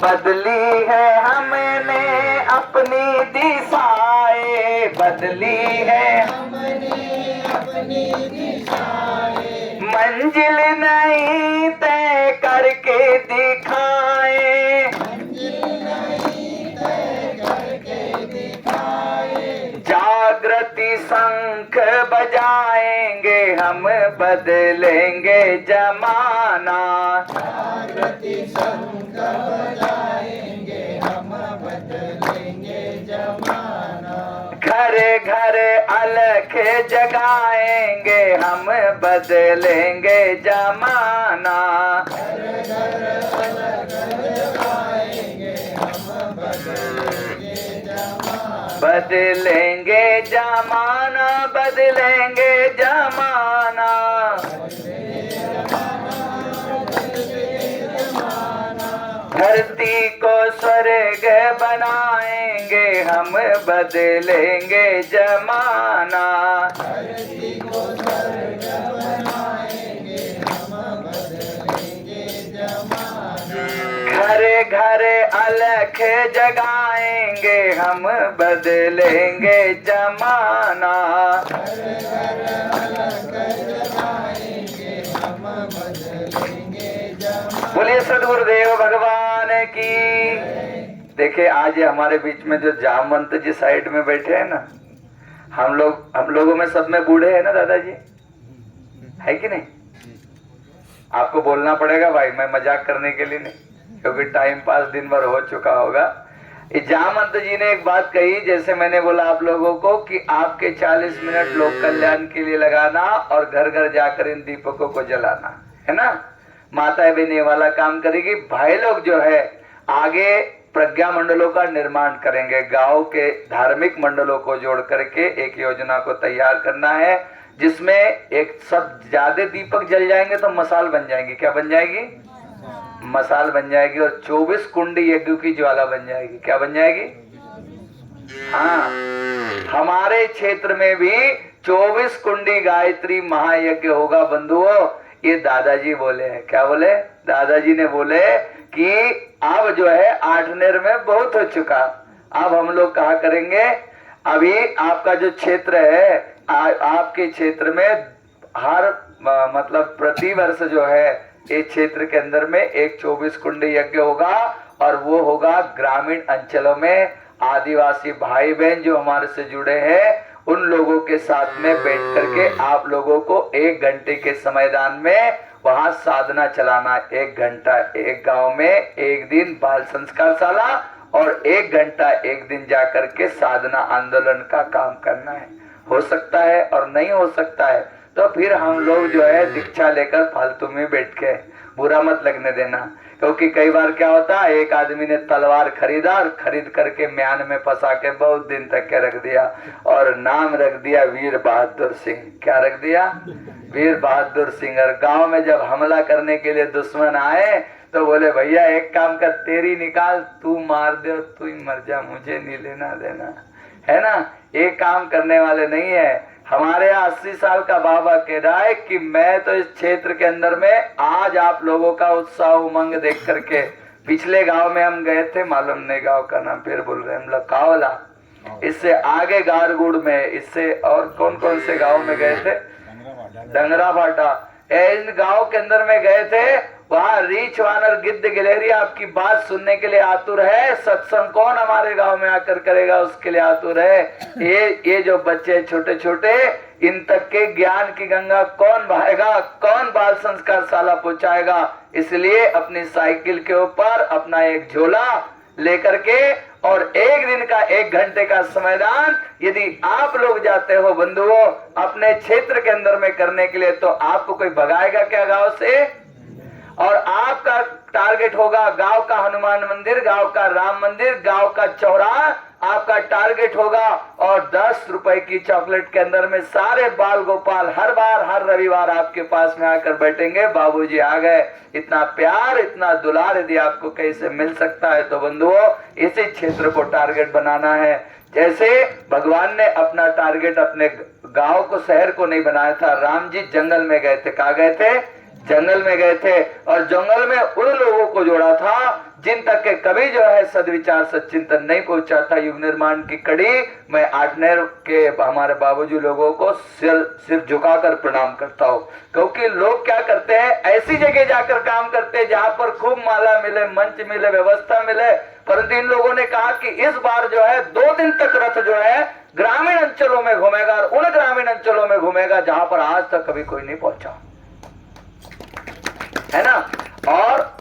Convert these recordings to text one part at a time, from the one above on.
बदली है हमने अपनी दिशाएं, बदली है मंजिल नहीं तय करके दिखाए, जागृति शंख बजाएंगे हम बदलेंगे जमाना, जागृति शंख बजाएंगे हम बदलेंगे जमाना, घर घर अलख जगाएंगे हम बदलेंगे जमाना, घर घर अलख जगाएंगे हम बदलेंगे जमाना, बदलेंगे जमाना, बदलेंगे जमाना, धरती को स्वर्ग बनाएंगे हम बदलेंगे जमाना, धरती को स्वर्ग बनाएंगे हम बदलेंगे जमाना, घर घर अलख जगाएंगे हम बदलेंगे जमाना, घर घर अलख जगाएंगे हम बदलेंगे जमाना। बोलिए सदगुरुदेव भगवान की। देखिए आज हमारे बीच में जो जामवंत जी साइड में बैठे हैं ना, हम लोगों में सब में बूढ़े हैं ना दादाजी, है कि नहीं? आपको बोलना पड़ेगा भाई, मैं मजाक करने के लिए नहीं, क्योंकि टाइम पास दिन भर हो चुका होगा। जामवंत जी ने एक बात कही, जैसे मैंने बोला आप लोगों को कि आपके 40 मिनट लोक कल्याण के लिए लगाना और घर घर जाकर इन दीपकों को जलाना है ना। माता बहन ये वाला काम करेगी, भाई लोग जो है आगे प्रज्ञा मंडलों का निर्माण करेंगे, गांव के धार्मिक मंडलों को जोड़ करके एक योजना को तैयार करना है, जिसमें एक सब ज्यादा दीपक जल जाएंगे तो मसाल बन जाएगी। क्या बन जाएगी? मसाल बन जाएगी, और 24 कुंडी यज्ञ की ज्वाला बन जाएगी। क्या बन जाएगी? हाँ, हमारे क्षेत्र में भी 24 कुंडी गायत्री महायज्ञ होगा बंधुओं। ये दादाजी बोले हैं। क्या बोले? दादाजी ने बोले कि अब जो है आठनेर में बहुत हो चुका, अब हम लोग कहा करेंगे, अभी आपका जो क्षेत्र है, आपके क्षेत्र में हर मतलब प्रति वर्ष जो है इस क्षेत्र के अंदर में एक 24 कुंडी यज्ञ होगा, और वो होगा ग्रामीण अंचलों में। आदिवासी भाई बहन जो हमारे से जुड़े हैं उन लोगों के साथ में बैठ करके आप लोगों को 1 घंटे के समयदान में वहां साधना चलाना। 1 घंटा एक गांव में, एक दिन बाल संस्कार शाला, और 1 घंटा एक दिन जाकर के साधना आंदोलन का काम करना है। हो सकता है और नहीं हो सकता है तो फिर हम लोग जो है दीक्षा लेकर फालतू में बैठ के, बुरा मत लगने देना, क्योंकि कई बार क्या होता है, एक आदमी ने तलवार खरीदा और खरीद करके म्यान में फंसा के बहुत दिन तक के रख दिया, और नाम रख दिया वीर बहादुर सिंह। क्या रख दिया? वीर बहादुर सिंह। और गांव में जब हमला करने के लिए दुश्मन आए तो बोले भैया एक काम कर, तेरी निकाल, तू मार दे और तू ही मर जा, मुझे नहीं लेना देना, है ना। ये काम करने वाले नहीं है। हमारे यहाँ 80 साल का बाबा कह रहा है कि मैं तो इस क्षेत्र के अंदर में आज आप लोगों का उत्साह उमंग देख करके, पिछले गांव में हम गए थे, मालूम नहीं गांव का नाम, फिर बोल रहे हैं हम लोग, कावला, इससे आगे गारगुड़ में, इससे और कौन कौन से गांव में गए थे, डंगरा भाटा, इन गांव के अंदर में गए थे। वहाँ रीछ वानर गिद्ध गिलहरी आपकी बात सुनने के लिए आतुर है। सत्संग कौन हमारे गांव में आकर करेगा, उसके लिए आतुर है। ये जो बच्चे छोटे छोटे, इन तक के ज्ञान की गंगा कौन बहाएगा, कौन बाल संस्कार शाला पहुंचाएगा। इसलिए अपनी साइकिल के ऊपर अपना एक झोला लेकर के और एक दिन का 1 घंटे का समयदान यदि आप लोग जाते हो बंधुओं अपने क्षेत्र के अंदर में करने के लिए, तो आपको कोई भगाएगा क्या गांव से? और आपका टारगेट होगा गांव का हनुमान मंदिर, गांव का राम मंदिर, गांव का चौराहा आपका टारगेट होगा। और 10 रुपए की चॉकलेट के अंदर में सारे बाल गोपाल हर बार हर रविवार आपके पास में आकर बैठेंगे, बाबूजी आ गए। इतना प्यार, इतना दुलार यदि आपको कहीं से मिल सकता है तो बंधुओं इसी क्षेत्र को टारगेट बनाना है। जैसे भगवान ने अपना टारगेट अपने गांव को, शहर को नहीं बनाया था। राम जी जंगल में गए थे, कहा गए थे? जंगल में गए थे और जंगल में उन लोगों को जोड़ा था जिन तक के कभी जो है सदविचार सच्चिंतन नहीं पहुंचा था। युग निर्माण की कड़ी मैं आठनेर के हमारे बाबूजी लोगों को सिर झुकाकर प्रणाम करता हूँ, क्योंकि लोग क्या करते हैं, ऐसी जगह जाकर काम करते हैं जहां पर खूब माला मिले, मंच मिले, व्यवस्था मिले, परंतु इन लोगों ने कहा कि इस बार जो है 2 दिन तक रथ जो है ग्रामीण अंचलों में घूमेगा और उन ग्रामीण अंचलों में घूमेगा जहां पर आज तक कभी कोई नहीं पहुंचा, है ना। और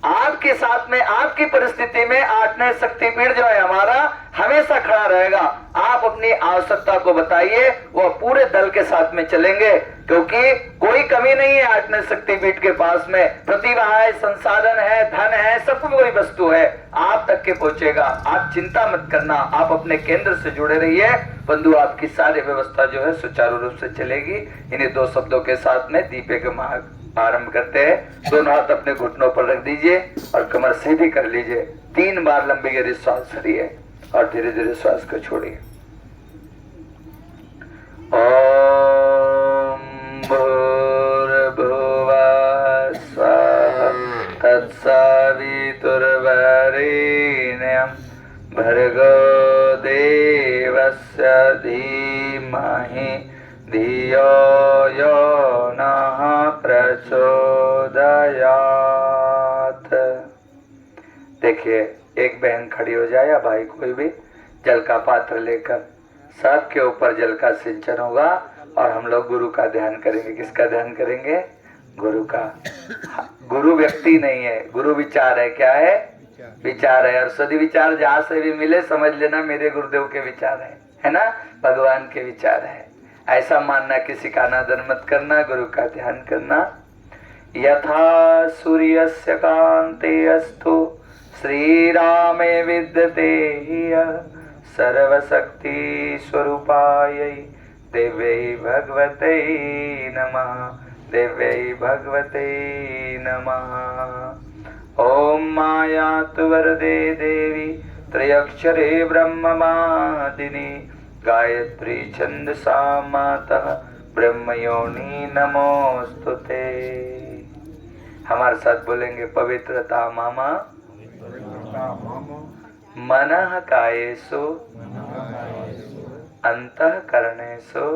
आपके साथ में, आपकी परिस्थिति में आठनेर शक्तिपीठ जो है हमारा हमेशा खड़ा रहेगा। आप अपनी आवश्यकता को बताइए, वो पूरे दल के साथ में चलेंगे, क्योंकि कोई कमी नहीं है आठनेर शक्तिपीठ के पास में। प्रतिभा है, संसाधन है, धन है, सब कोई वस्तु है, आप तक के पहुंचेगा। आप चिंता मत करना, आप अपने केंद्र से जुड़े रहिए बंधु, आपकी सारी व्यवस्था जो है सुचारू रूप से चलेगी। इन्हीं 2 शब्दों के साथ में दीपे के मार्ग आरंभ करते हैं। दोनों हाथ अपने घुटनों पर रख दीजिए और कमर सीधी कर लीजिए। 3 बार लंबी गहरी श्वास भरिए और धीरे धीरे श्वास को छोड़िए। ओम भूर्भुवः स्वः तत्सवितुर्वरेण्यं भर्गो देवस्य धीमहि धियो यो नः प्रचोदयात्। देखिए, एक बहन खड़ी हो जाए या भाई कोई भी जल का पात्र लेकर, सबके ऊपर जल का सिंचन होगा और हम लोग गुरु का ध्यान करेंगे। किसका ध्यान करेंगे? गुरु का। गुरु व्यक्ति नहीं है, गुरु विचार है। क्या है? विचार है। और सदी विचार जहां से भी मिले समझ लेना मेरे गुरुदेव के विचार है ना, भगवान के विचार है। ऐसा मानना, किसी का अनादर मत करना, गुरु का ध्यान करना। यथा सूर्यस्य कान्ते अस्तु श्रीरामे विद्यते सर्वशक्ति स्वरूपायै देव्यै भगवते नमः, देव्यै भगवते नमः। ओम मायातु वरदे देवी त्रयक्षरे ब्रह्ममादिनी गायत्री छंदसा मातः ब्रह्मयोनि नमोस्तुते। हमारे साथ बोलेंगे, पवित्रता मामा मनः कायेषु अंतःकरणेषु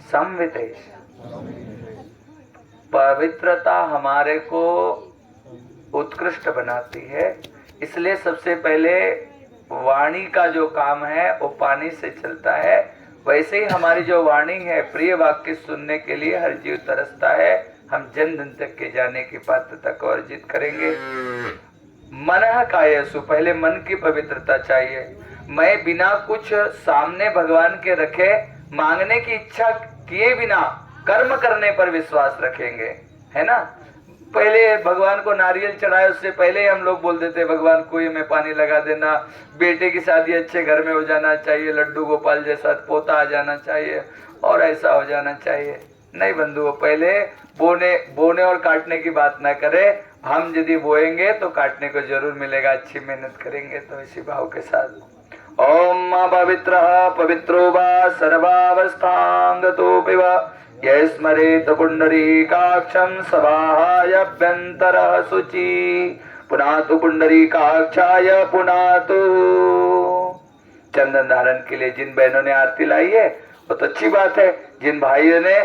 संवितेष। पवित्रता हमारे को उत्कृष्ट बनाती है, इसलिए सबसे पहले वाणी का जो काम है वो पानी से चलता है। वैसे ही हमारी जो वाणी है, प्रिय वाक्य सुनने के लिए हर जीव तरसता है। हम जन जन तक के जाने की पात्रता को अर्जित करेंगे। मनः कायेषु, पहले मन की पवित्रता चाहिए। मैं बिना कुछ सामने भगवान के रखे, मांगने की इच्छा किए बिना कर्म करने पर विश्वास रखेंगे, है ना। पहले भगवान को नारियल चढ़ाए उससे पहले हम लोग बोल देते भगवान कुएं में पानी लगा देना, बेटे की शादी अच्छे घर में हो जाना चाहिए, लड्डू गोपाल जैसा पोता आ जाना चाहिए और ऐसा हो जाना चाहिए। नहीं बंधुओं, पहले बोने और काटने की बात ना करें। हम यदि बोएंगे तो काटने को जरूर मिलेगा, अच्छी मेहनत करेंगे तो इसी भाव के साथ। ओम पवित्रः पवित्रो वा सर्वावस्थांगतोऽपि वा ये स्मरेत पुंडरीकाक्षं सभायाभ्यन्तरः शुचि पुनातु पुंडरीकाक्षाय पुनातु। चंदन धारण के लिए जिन बहनों ने आरती लाई है वो तो अच्छी बात है, जिन भाइयों ने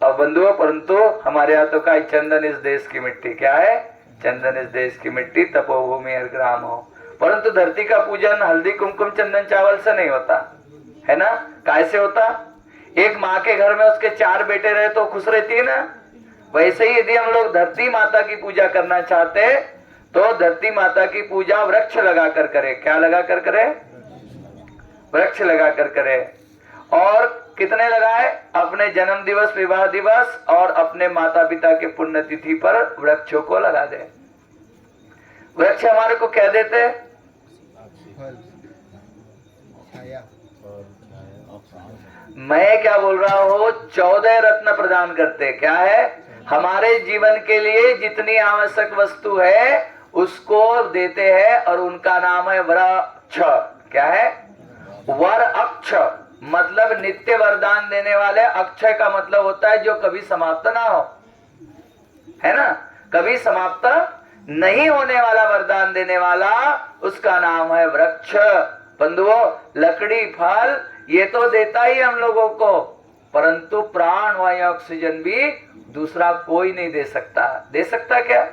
बंधुओं, परंतु हमारे हाथों का चंदन इस देश की मिट्टी। क्या है? चंदन इस देश की मिट्टी, तपोभूमि हर ग्राम हो। परंतु धरती का पूजन हल्दी कुमकुम चंदन चावल से नहीं होता, है ना। कैसे होता? एक माँ के घर में उसके 4 बेटे रहे तो खुश रहती है ना। वैसे ही यदि हम लोग धरती माता की पूजा करना चाहते हैं तो धरती माता की पूजा वृक्ष लगाकर करें। क्या लगाकर करें? वृक्ष लगाकर करें। और कितने लगाए? अपने जन्म दिवस, विवाह दिवस और अपने माता पिता के पुण्यतिथि पर वृक्षों को लगा दे। वृक्ष हमारे को क्या देते हैं? मैं क्या बोल रहा हूँ, 14 रत्न प्रदान करते। क्या है? हमारे जीवन के लिए जितनी आवश्यक वस्तु है उसको देते हैं और उनका नाम है वृक्ष। क्या है? वर अक्ष मतलब नित्य वरदान देने वाले। अक्षय का मतलब होता है जो कभी समाप्त ना हो। है ना, कभी समाप्त नहीं होने वाला वरदान देने वाला, उसका नाम है वृक्ष। बंधुओं, लकड़ी फल ये तो देता ही हम लोगों को, परंतु प्राण वायु ऑक्सीजन भी दूसरा कोई नहीं दे सकता। दे सकता क्या?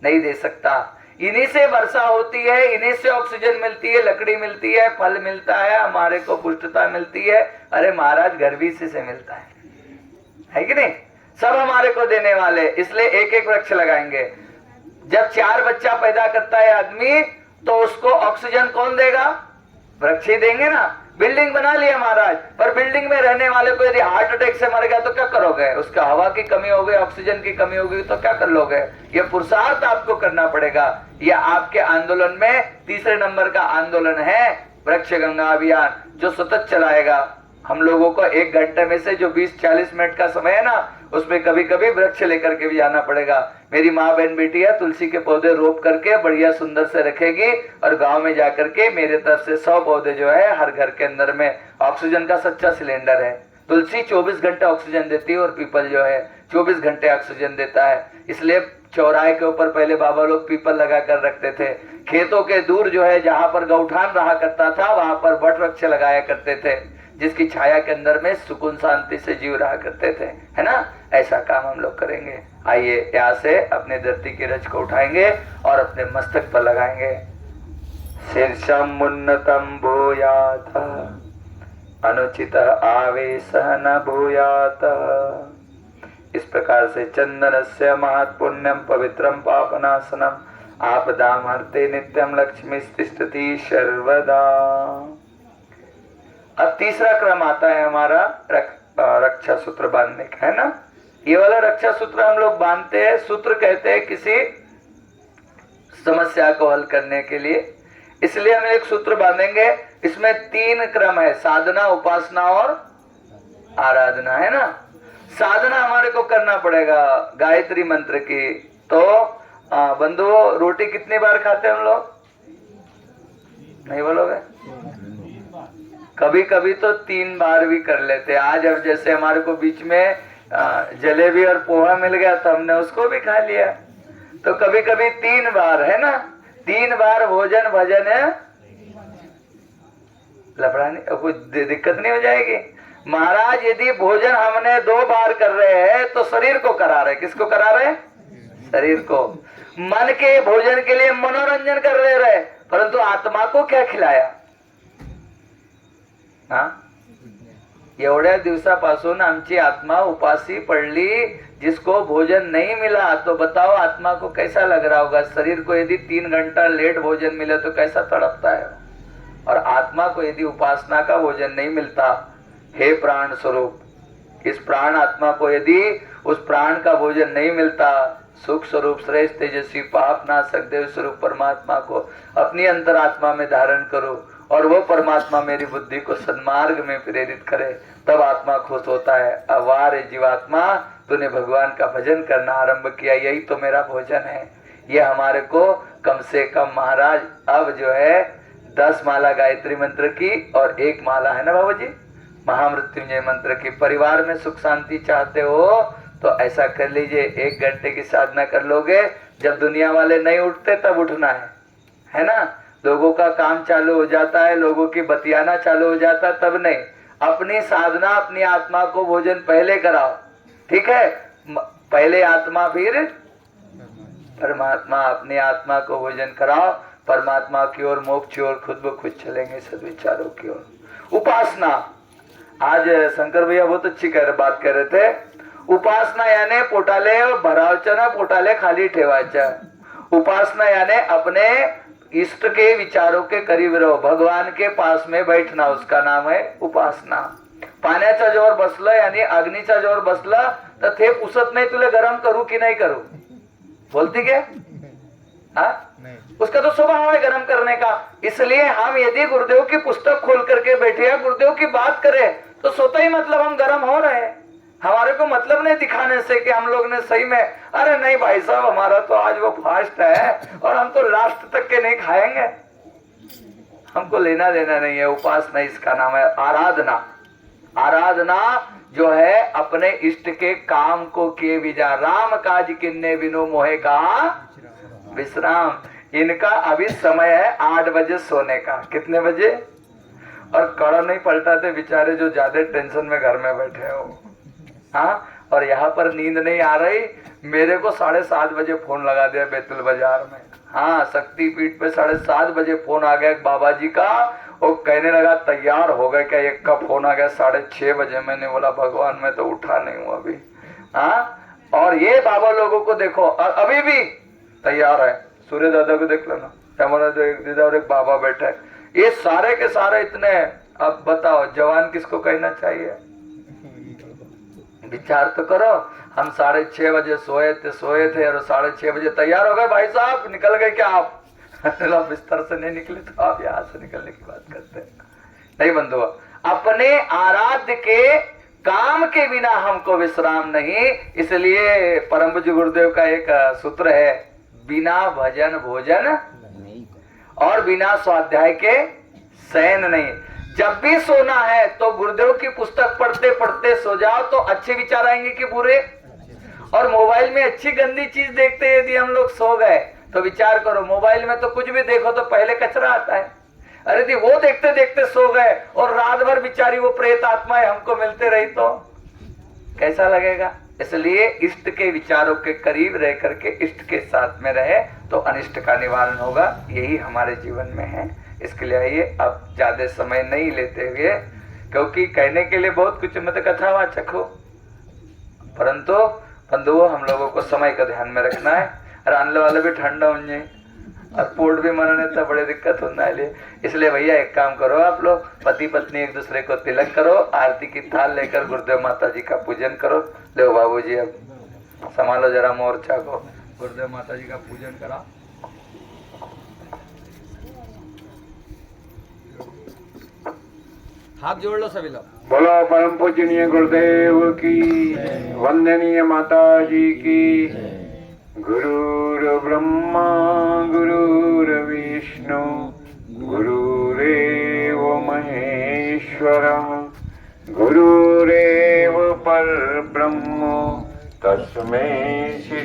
नहीं दे सकता। इन्हीं से वर्षा होती है, इन्हीं से ऑक्सीजन मिलती है, लकड़ी मिलती है, फल मिलता है, हमारे को पुष्टता मिलती है। अरे महाराज, घर भी इसी से मिलता है कि नहीं? सब हमारे को देने वाले, इसलिए एक एक वृक्ष लगाएंगे। जब 4 बच्चा पैदा करता है आदमी, तो उसको ऑक्सीजन कौन देगा? वृक्ष ही देंगे ना। बिल्डिंग बना लिया महाराज, पर बिल्डिंग में रहने वाले को यदि हार्ट अटैक से मर गया तो क्या करोगे? उसका हवा की कमी हो गई, ऑक्सीजन की कमी हो गई तो क्या कर लोगे? ये पुरुषार्थ आपको करना पड़ेगा। ये आपके आंदोलन में 3 नंबर का आंदोलन है, वृक्ष गंगा अभियान, जो सतत चलाएगा। हम लोगों को 1 घंटे में से जो 20-40 मिनट का समय है ना, उसमें कभी कभी वृक्ष लेकर के भी जाना पड़ेगा। मेरी माँ बहन बेटी है, तुलसी के पौधे रोप करके बढ़िया सुंदर से रखेगी, और गांव में जाकर के मेरे तरफ से 100 पौधे जो है हर घर के अंदर में। ऑक्सीजन का सच्चा सिलेंडर है। तुलसी 24 घंटे ऑक्सीजन देती है, और पीपल जो है 24 घंटे ऑक्सीजन देता है। इसलिए चौराहे के ऊपर पहले बाबा लोग पीपल लगा कर रखते थे। खेतों के दूर जो है, जहां पर गौठान रहा करता था, वहां पर वट वृक्ष लगाया करते थे, जिसकी छाया के अंदर में सुकून शांति से जीव रहा करते थे, है ना। ऐसा काम हम लोग करेंगे। आइए यहाँ से अपने धरती की रज को उठाएंगे और अपने मस्तक पर लगाएंगे। शीर्षम उन्नतम भूयात अनुचित आवेश न भूयात। इस प्रकार से चंदन से महत्पुण्यम पवित्रम पापनाशनम आपदाम हरते नित्यम लक्ष्मी तिष्ठति सर्वदा। अब तीसरा क्रम आता है हमारा रक्षा सूत्र बांधने का, है ना। ये वाला रक्षा सूत्र हम लोग बांधते हैं। सूत्र कहते हैं किसी समस्या को हल करने के लिए, इसलिए हम एक सूत्र बांधेंगे। इसमें 3 क्रम है, साधना, उपासना और आराधना, है ना। साधना हमारे को करना पड़ेगा गायत्री मंत्र की। तो बंधुओं, रोटी कितनी बार खाते हैं हम लोग? नहीं बोलोगे? कभी कभी तो 3 बार भी कर लेते। आज अब जैसे हमारे को बीच में जलेबी और पोहा मिल गया तो हमने उसको भी खा लिया। तो कभी कभी 3 बार, है ना। 3 बार भोजन भजन है, लफड़ा नहीं, कोई दिक्कत नहीं हो जाएगी। महाराज, यदि भोजन हमने 2 बार कर रहे हैं तो शरीर को करा रहे। किसको करा रहे? शरीर को। मन के भोजन के लिए मनोरंजन कर ले रहे, परंतु आत्मा को क्या खिलाया? एवढ्या दिवसापासून आमची आत्मा उपासी पडली, जिसको भोजन नहीं मिला, तो बताओ आत्मा को कैसा लग रहा होगा। शरीर को यदि 3 घंटा लेट भोजन मिले तो कैसा तड़पता है, और आत्मा को यदि उपासना का भोजन नहीं मिलता। हे प्राण स्वरूप, इस प्राण आत्मा को यदि उस प्राण का भोजन नहीं मिलता, सुख स्वरूप श्रेष्ठ तेजस्वी पाप नाशक देव स्वरूप परमात्मा को अपनी अंतरात्मा में धारण करो, और वो परमात्मा मेरी बुद्धि को सन्मार्ग में प्रेरित करे, तब आत्मा खुश होता है। अवार जीवात्मा, तूने भगवान का भजन करना आरंभ किया, यही तो मेरा भोजन है। ये हमारे को कम से कम महाराज अब जो है 10 माला गायत्री मंत्र की और 1 माला, है ना बाबू जी, महामृत्युंजय मंत्र की। परिवार में सुख शांति चाहते हो तो ऐसा कर लीजिए, 1 घंटे की साधना कर लोगे। जब दुनिया वाले नहीं उठते तब उठना है ना। लोगों का काम चालू हो जाता है, लोगों की बतियाना चालू हो जाता है, तब नहीं। अपनी साधना, अपनी आत्मा को भोजन पहले कराओ, ठीक है। पहले आत्मा फिर परमात्मा। अपनी आत्मा को भोजन कराओ, परमात्मा की ओर, मोक्ष की ओर खुद ब खुद चलेंगे, सद्विचारों की ओर। उपासना, आज शंकर भैया बहुत अच्छी बात कर रहे थे। उपासना यानी पोटाले भरावचं ना, पोटाले खाली ठेवायचं। उपासना यानी अपने इष्ट के विचारों के करीब रहो, भगवान के पास में बैठना, उसका नाम है उपासना। पाण्याचा जोर बसला यानी अग्नीचा जोर बसला तर ते पुसत नाही, तुला गरम करू की नहीं करू, बोलती क्या? उसका तो स्वभाव है गरम करने का। इसलिए हम यदि गुरुदेव की पुस्तक खोल करके बैठे या गुरुदेव की बात करें तो स्वतः ही मतलब हम गरम हो रहे हैं। हमारे को मतलब नहीं दिखाने से कि हम लोग ने सही में, अरे नहीं भाई साहब, हमारा तो आज वो फास्ट है और हम तो लास्ट तक के नहीं खाएंगे। हमको लेना देना नहीं है। उपासना इसका नाम है। आराधना, आराधना जो है अपने इष्ट के काम को किए विजा। राम काज किन्ने बिनु मोहे कहा विश्राम। इनका अभी समय है 8 बजे सोने का। कितने बजे? और कड़ा नहीं पलटाते बेचारे जो ज्यादा टेंशन में घर में बैठे हो। हाँ, और यहाँ पर नींद नहीं आ रही। मेरे को 7:30 बजे फोन लगा दिया बैतुल बाजार में। हाँ, शक्तिपीठ पे 7:30 बजे फोन आ गया एक बाबा जी का। वो कहने लगा तैयार हो गए क्या? एक का फोन आ गया 6:30 बजे। मैंने बोला भगवान मैं तो उठा नहीं हूँ अभी। हाँ, और ये बाबा लोगों को देखो और अभी भी तैयार है। सूर्य दादा को देख लेना, हमारा जो एक दीदा और एक बाबा बैठे है। ये सारे के सारे इतने। अब बताओ जवान किसको कहना चाहिए? विचार तो करो। हम 6:30 बजे सोए थे और 6:30 बजे तैयार हो गए। भाई साहब निकल गए क्या आप? बिस्तर से नहीं निकले तो आप यहाँ से निकलने की बात करते हैं। नहीं बंधु, अपने आराध्य के काम के बिना हमको विश्राम नहीं। इसलिए परम पूज्य गुरुदेव का एक सूत्र है, बिना भजन भोजन और बिना स्वाध्याय के शयन नहीं। जब भी सोना है तो गुरुदेव की पुस्तक पढ़ते पढ़ते सो जाओ तो अच्छे विचार आएंगे कि बुरे। और मोबाइल में अच्छी गंदी चीज देखते यदि हम लोग सो गए तो विचार करो, मोबाइल में तो कुछ भी देखो तो पहले कचरा आता है। अरे यदि वो देखते देखते सो गए और रात भर बिचारी वो प्रेत आत्माएं हमको मिलते रही तो कैसा लगेगा? इसलिए इष्ट के विचारों के करीब रह करके इष्ट के साथ में रहे तो अनिष्ट का निवारण होगा। यही हमारे जीवन में है। इसके लिए आइए, अब ज्यादा समय नहीं लेते हुए, क्योंकि कहने के लिए बहुत कुछ मत कथावाचक हो, परंतु बंधुओं हम लोगों को समय का ध्यान में रखना है। और आने वाले भी ठंडा हो जाए और पोट भी मरने तो बड़े दिक्कत होना है। इसलिए भैया एक काम करो, आप लोग पति पत्नी एक दूसरे को तिलक करो, आरती की थाल लेकर गुरुदेव माता जी का पूजन करो। लो बाबूजी अब संभालो जरा मोर्चा को, गुरुदेव माता जी का पूजन करा। हाथ जोड़ लो सभी लोग। बोलो परम पूजनीय गुरुदेव की, वंदनीय माता जी की। गुरुर् ब्रह्मा गुरुर्विष्णु गुरुरेव महेश्वरः गुरुरेव परब्रह्म तस्मै श्री